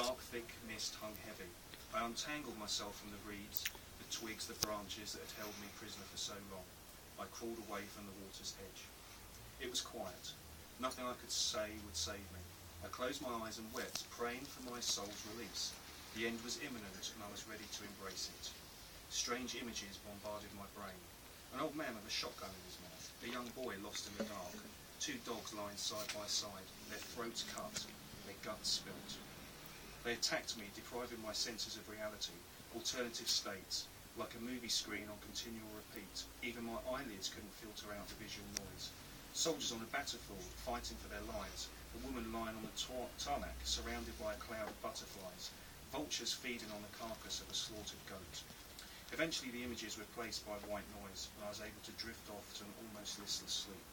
dark, thick mist hung heavy. I untangled myself from the reeds, the twigs, the branches that had held me prisoner for so long. I crawled away from the water's edge. It was quiet. Nothing I could say would save me. I closed my eyes and wept, praying for my soul's release. The end was imminent, and I was ready to embrace it. Strange images bombarded my brain. An old man with a shotgun in his mouth, a young boy lost in the dark, two dogs lying side by side, their throats cut, their guts spilt. They attacked me, depriving my senses of reality, alternative states, like a movie screen on continual repeat. Even my eyelids couldn't filter out the visual noise. Soldiers on a battlefield, fighting for their lives, a woman lying on the tarmac, surrounded by a cloud of butterflies, vultures feeding on the carcass of a slaughtered goat. Eventually the images were replaced by white noise, and I was able to drift off to an almost listless sleep.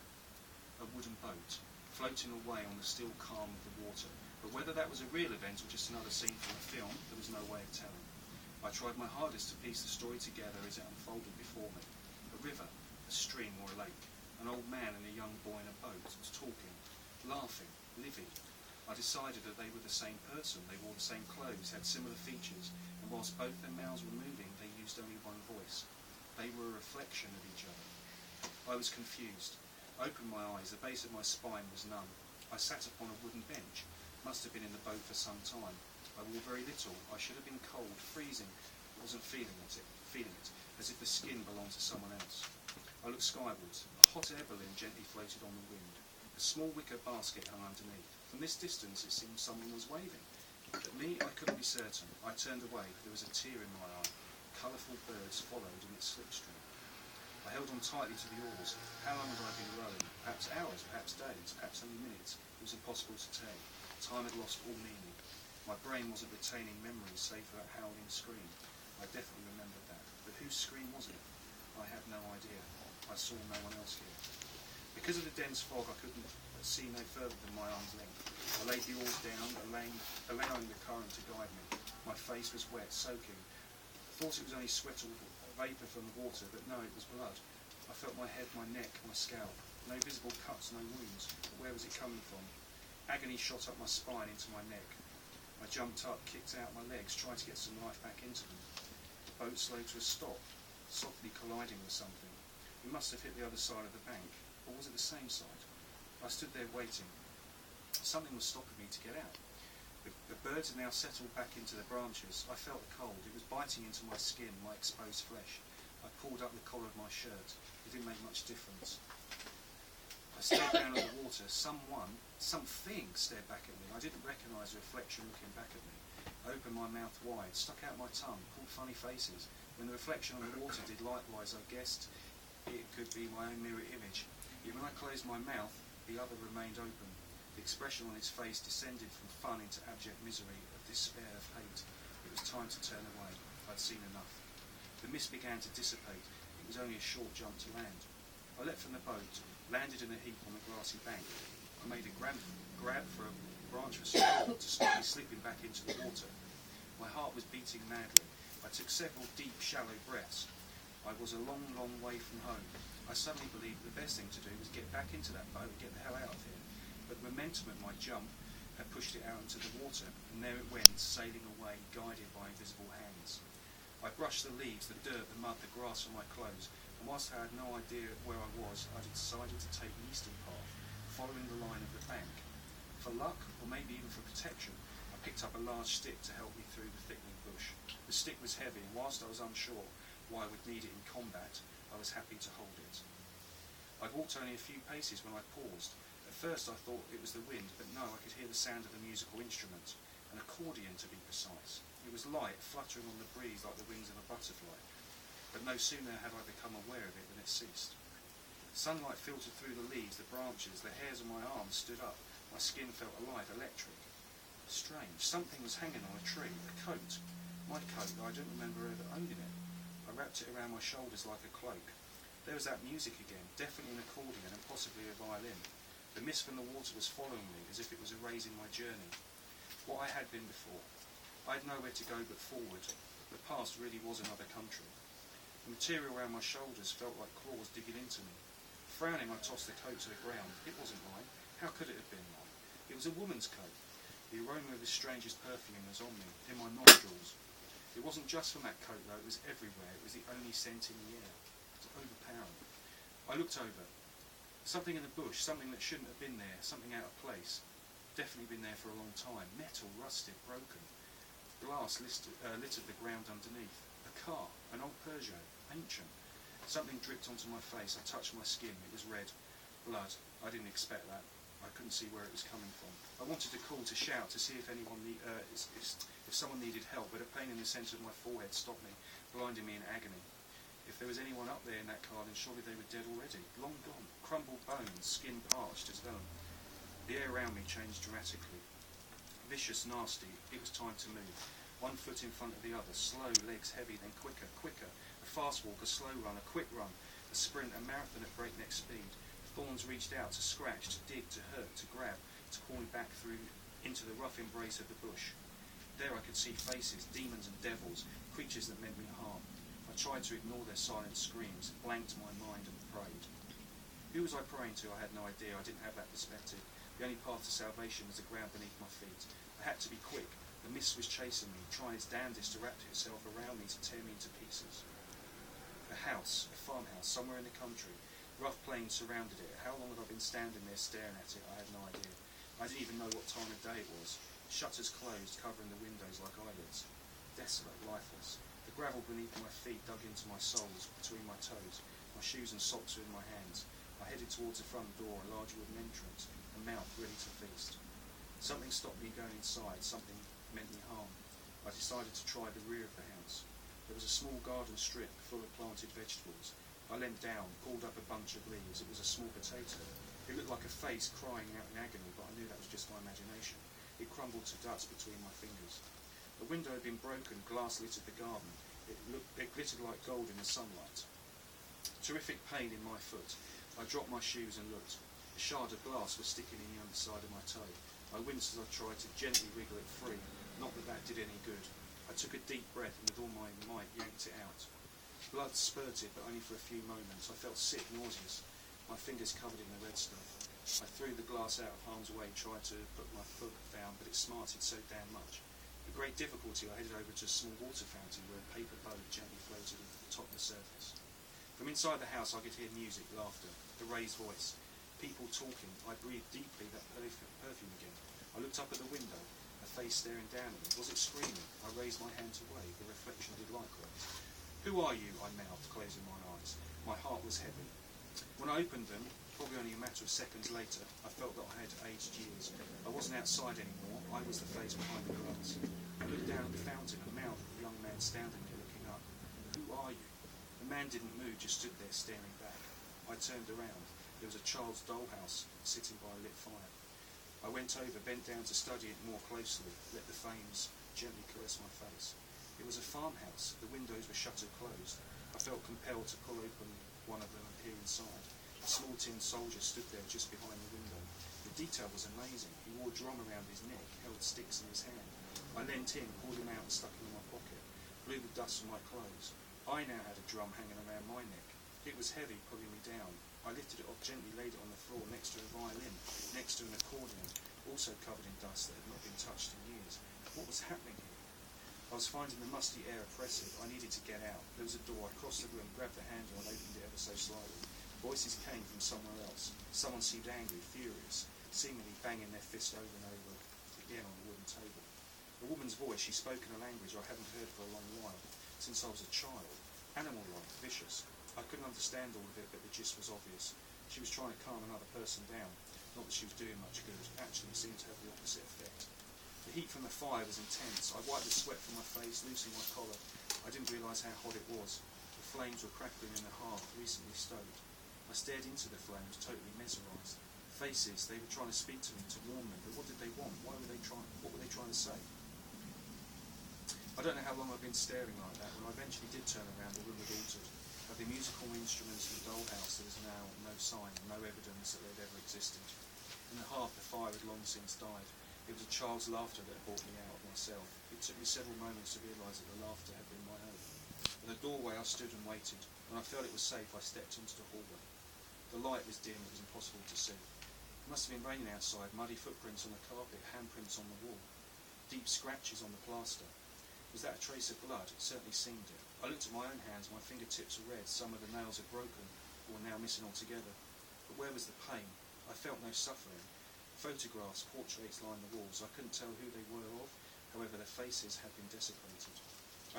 A wooden boat, floating away on the still calm of the water, but whether that was a real event or just another scene from a film, there was no way of telling. I tried my hardest to piece the story together as it unfolded before me. A river, a stream or a lake, an old man and a young boy in a boat was talking, laughing, living. I decided that they were the same person. They wore the same clothes, had similar features, and whilst both their mouths were moving, they used only one voice. They were a reflection of each other. I was confused. I opened my eyes. The base of my spine was numb. I sat upon a wooden bench. Must have been in the boat for some time. I wore very little. I should have been cold, freezing. I wasn't feeling it, as if the skin belonged to someone else. I looked skywards. A hot air balloon gently floated on the wind. A small wicker basket hung underneath. From this distance it seemed someone was waving. But me, I couldn't be certain. I turned away. There was a tear in my eye. Colourful birds followed in its slipstream. I held on tightly to the oars. How long had I been rowing? Perhaps hours, perhaps days, perhaps only minutes. It was impossible to tell. Time had lost all meaning. My brain wasn't retaining memories save for that howling scream. I definitely remembered that. But whose scream was it? I had no idea. I saw no one else here. Because of the dense fog, I couldn't see no further than my arm's length. I laid the oars down, allowing the current to guide me. My face was wet, soaking. I thought it was only sweat or vapour from the water, but no, it was blood. I felt my head, my neck, my scalp. No visible cuts, no wounds. But where was it coming from? Agony shot up my spine into my neck. I jumped up, kicked out my legs, tried to get some life back into them. The boat slowed to a stop, softly colliding with something. We must have hit the other side of the bank. Or was it the same side? I stood there waiting. Something was stopping me to get out. The birds had now settled back into the branches. I felt the cold. It was biting into my skin, my exposed flesh. I pulled up the collar of my shirt. It didn't make much difference. I stared down at the water. Something stared back at me. I didn't recognise the reflection looking back at me. I opened my mouth wide, stuck out my tongue, pulled funny faces. When the reflection on the water did likewise, I guessed it could be my own mirror image. Yet when I closed my mouth, the other remained open. The expression on his face descended from fun into abject misery, of despair, of hate. It was time to turn away. I'd seen enough. The mist began to dissipate. It was only a short jump to land. I leapt from the boat, landed in a heap on the grassy bank. I made a grab for a branch of support to stop me slipping back into the water. My heart was beating madly. I took several deep, shallow breaths. I was a long, long way from home. I suddenly believed the best thing to do was get back into that boat and get the hell out of here. But the momentum of my jump had pushed it out into the water, and there it went, sailing away, guided by invisible hands. I brushed the leaves, the dirt, the mud, the grass from my clothes, and whilst I had no idea where I was, I decided to take the eastern path, following the line of the bank. For luck, or maybe even for protection, I picked up a large stick to help me through the thickening bush. The stick was heavy, and whilst I was unsure why I would need it in combat, I was happy to hold it. I'd walked only a few paces when I paused. At first I thought it was the wind, but no, I could hear the sound of a musical instrument, an accordion to be precise. It was light, fluttering on the breeze like the wings of a butterfly, but no sooner had I become aware of it than it ceased. Sunlight filtered through the leaves, the branches, the hairs on my arms stood up. My skin felt alive, electric. Strange, something was hanging on a tree, a coat. My coat, I don't remember ever owning it. I wrapped it around my shoulders like a cloak. There was that music again, definitely an accordion and possibly a violin. The mist from the water was following me as if it was erasing my journey. What I had been before. I had nowhere to go but forward. The past really was another country. The material around my shoulders felt like claws digging into me. Frowning, I tossed the coat to the ground. It wasn't mine. How could it have been mine? It was a woman's coat. The aroma of his strangest perfume was on me, in my nostrils. It wasn't just from that coat though, it was everywhere. It was the only scent in the air. It was overpowering. I looked over. Something in the bush, something that shouldn't have been there, something out of place. Definitely been there for a long time. Metal, rusted, broken. Glass littered the ground underneath. A car, an old Peugeot, ancient. Something dripped onto my face. I touched my skin. It was red. Blood. I didn't expect that. I couldn't see where it was coming from. I wanted to call, to shout, to see if anyone if someone needed help, but a pain in the centre of my forehead stopped me, blinding me in agony. If there was anyone up there in that car, then surely they were dead already, long gone, crumbled bones, skin parched as vellum. The air around me changed dramatically. Vicious, nasty. It was time to move. One foot in front of the other, slow, legs heavy, then quicker, quicker. A fast walk, a slow run, a quick run, a sprint, a marathon at breakneck speed. Thorns reached out to scratch, to dig, to hurt, to grab, to call me back through into the rough embrace of the bush. There I could see faces, demons and devils, creatures that meant me harm. I tried to ignore their silent screams, blanked my mind and prayed. Who was I praying to? I had no idea. I didn't have that perspective. The only path to salvation was the ground beneath my feet. I had to be quick. The mist was chasing me, trying its damnedest to wrap itself around me to tear me into pieces. A house, a farmhouse, somewhere in the country. Rough plains surrounded it. How long had I been standing there staring at it? I had no idea. I didn't even know what time of day it was. Shutters closed, covering the windows like eyelids. Desolate, lifeless. The gravel beneath my feet dug into my soles, between my toes. My shoes and socks were in my hands. I headed towards the front door, a large wooden entrance, a mouth ready to feast. Something stopped me going inside. Something meant me harm. I decided to try the rear of the house. There was a small garden strip full of planted vegetables. I leant down, pulled up a bunch of leaves. It was a small potato. It looked like a face crying out in agony, but I knew that was just my imagination. It crumbled to dust between my fingers. The window had been broken, glass littered the garden. It glittered like gold in the sunlight. Terrific pain in my foot. I dropped my shoes and looked. A shard of glass was sticking in the underside of my toe. I winced as I tried to gently wriggle it free. Not that that did any good. I took a deep breath and with all my might yanked it out. Blood spurted, but only for a few moments. I felt sick, nauseous. My fingers covered in the red stuff. I threw the glass out of harm's way, tried to put my foot down, but it smarted so damn much. With great difficulty, I headed over to a small water fountain where a paper boat gently floated into the top of the surface. From inside the house, I could hear music, laughter, the raised voice, people talking. I breathed deeply, that perfume again. I looked up at the window, a face staring down at me. Was it screaming? I raised my hand to wave. The reflection did likewise. "Who are you?" I mouthed, closing my eyes. My heart was heavy. When I opened them, probably only a matter of seconds later, I felt that I had aged years. I wasn't outside anymore. I was the face behind the glass. I looked down at the fountain and mouthed at the young man standing there looking up. "Who are you?" The man didn't move, just stood there staring back. I turned around. There was a child's dollhouse sitting by a lit fire. I went over, bent down to study it more closely, let the flames gently caress my face. It was a farmhouse. The windows were shuttered closed. I felt compelled to pull open one of them and peer inside. A small tin soldier stood there just behind the window. The detail was amazing. He wore a drum around his neck, held sticks in his hand. I leant in, pulled him out and stuck him in my pocket, blew the dust from my clothes. I now had a drum hanging around my neck. It was heavy, pulling me down. I lifted it off gently, laid it on the floor next to a violin, next to an accordion, also covered in dust that had not been touched in years. What was happening here? I was finding the musty air oppressive. I needed to get out. There was a door. I crossed the room, grabbed the handle and opened it ever so slightly. Voices came from somewhere else. Someone seemed angry, furious, seemingly banging their fist over and over again on the wooden table. The woman's voice, she spoke in a language I hadn't heard for a long while, since I was a child. Animal-like, vicious. I couldn't understand all of it, but the gist was obvious. She was trying to calm another person down. Not that she was doing much good. Actually, it seemed to have the opposite effect. The heat from the fire was intense. I wiped the sweat from my face, loosening my collar. I didn't realise how hot it was. The flames were crackling in the hearth, recently stoked. I stared into the flames, totally mesmerised. Faces, they were trying to speak to me, to warn me, but what did they want? What were they trying to say? I don't know how long I've been staring like that. When I eventually did turn around, the room had altered. Of the musical instruments in the dollhouse, there was now no sign, no evidence that they'd ever existed. In the hearth, the fire had long since died. It was a child's laughter that brought me out of myself. It took me several moments to realise that the laughter had been my own. In the doorway I stood and waited. When I felt it was safe, I stepped into the hallway. The light was dim, it was impossible to see. It must have been raining outside, muddy footprints on the carpet, handprints on the wall, deep scratches on the plaster. Was that a trace of blood? It certainly seemed it. I looked at my own hands, my fingertips were red, some of the nails had broken, or were now missing altogether. But where was the pain? I felt no suffering. Photographs, portraits lined the walls. I couldn't tell who they were of, however their faces had been desecrated.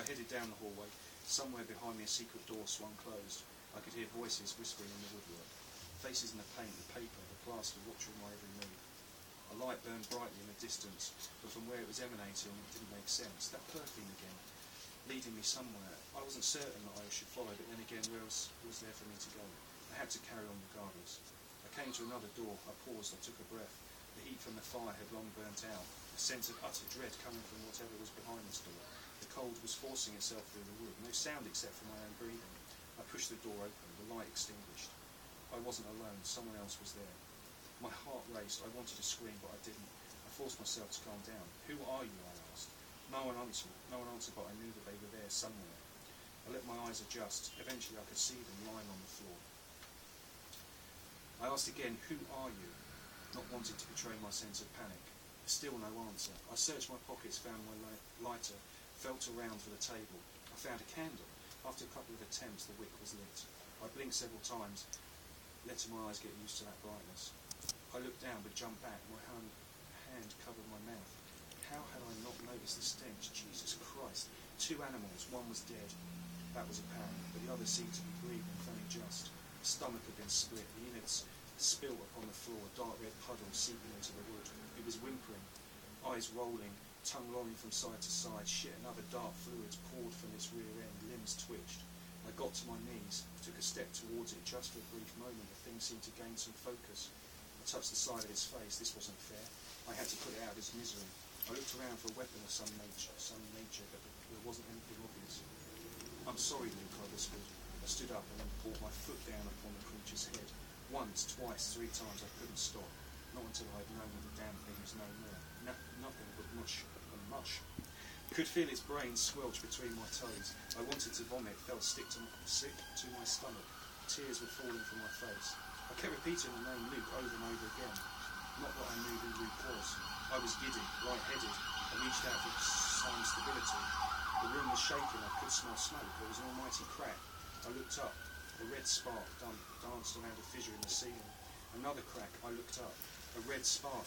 I headed down the hallway. Somewhere behind me a secret door swung closed. I could hear voices whispering in the woodwork. Faces in the paint, the paper, the plaster, watching my every move. A light burned brightly in the distance, but from where it was emanating it didn't make sense. That perfume again, leading me somewhere. I wasn't certain that I should follow, but then again, where else was there for me to go? I had to carry on regardless. I came to another door. I paused. I took a breath. The heat from the fire had long burnt out. A sense of utter dread coming from whatever was behind this door. The cold was forcing itself through the wood. No sound except for my own breathing. I pushed the door open. The light extinguished. I wasn't alone. Someone else was there. My heart raced. I wanted to scream, but I didn't. I forced myself to calm down. Who are you? I asked. No one answered, but I knew that they were there somewhere. I let my eyes adjust. Eventually I could see them lying on the floor. I asked again, who are you? Not wanting to betray my sense of panic. Still no answer. I searched my pockets, found my lighter, felt around for the table. I found a candle. After a couple of attempts, the wick was lit. I blinked several times, letting my eyes get used to that brightness. I looked down but jumped back. My hand covered my mouth. How had I not noticed the stench? Jesus Christ. 2 animals. One was dead. That was apparent, but the other seemed to be breathing, if only just. The stomach had been split. The innards spilt upon the floor, a dark red puddle seeping into the wood. It was whimpering, eyes rolling, tongue lolling from side to side. Shit and other dark fluids poured from its rear end. Limbs twitched. I got to my knees, took a step towards it. Just for a brief moment, the thing seemed to gain some focus. I touched the side of its face. This wasn't fair. I had to put it out of its misery. I looked around for a weapon of some nature, but there wasn't anything obvious. I'm sorry, Luke, I whispered. I stood up and then brought my foot down upon the creature's head. Once, twice, 3 times, I couldn't stop. Not until I had known that the damn thing was no more. Nothing but mush and mush. I could feel its brain squelch between my toes. I wanted to vomit, felt sick to my stomach. Tears were falling from my face. I kept repeating the name Luke over and over again. Not that I knew who Luke was. I was giddy, light-headed. I reached out for some stability. The room was shaking. I could smell smoke. There was an almighty crack. I looked up. A red spark danced around a fissure in the ceiling. Another crack. I looked up. A red spark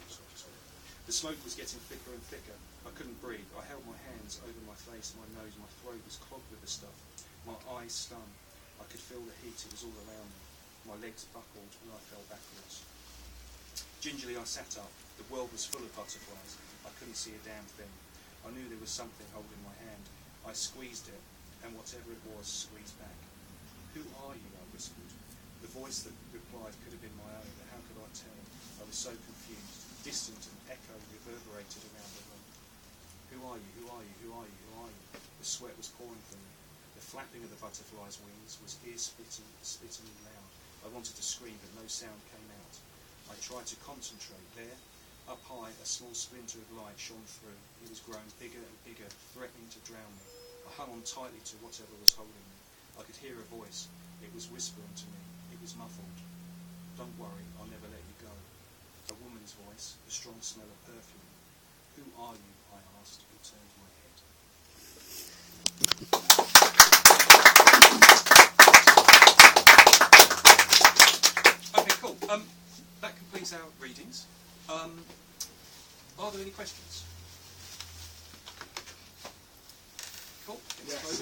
Sorry. The smoke was getting thicker and thicker. I couldn't breathe. I held my hands over my face, my nose. My throat was clogged with the stuff. My eyes stung. I could feel the heat. It was all around me. My legs buckled and I fell backwards. Gingerly I sat up. The world was full of butterflies. I couldn't see a damn thing. I knew there was something holding my hand. I squeezed it, and whatever it was squeezed back. Who are you? I whispered. The voice that replied could have been my own, but how could I tell? I was so confused. Distant and echo reverberated around the room. Who are you? Who are you? Who are you? Who are you? The sweat was pouring from me. The flapping of the butterfly's wings was ear-splittingly loud. I wanted to scream, but no sound came out. I tried to concentrate. There, up high, a small splinter of light shone through. It was growing bigger and bigger, threatening to drown me. I hung on tightly to whatever was holding me. I could hear a voice. It was whispering to me. It was muffled. Don't worry, I'll never let you go. A woman's voice, the strong smell of perfume. Who are you? I asked. He turned my head. Okay, cool. That completes our readings. Are there any questions? Cool. Yes.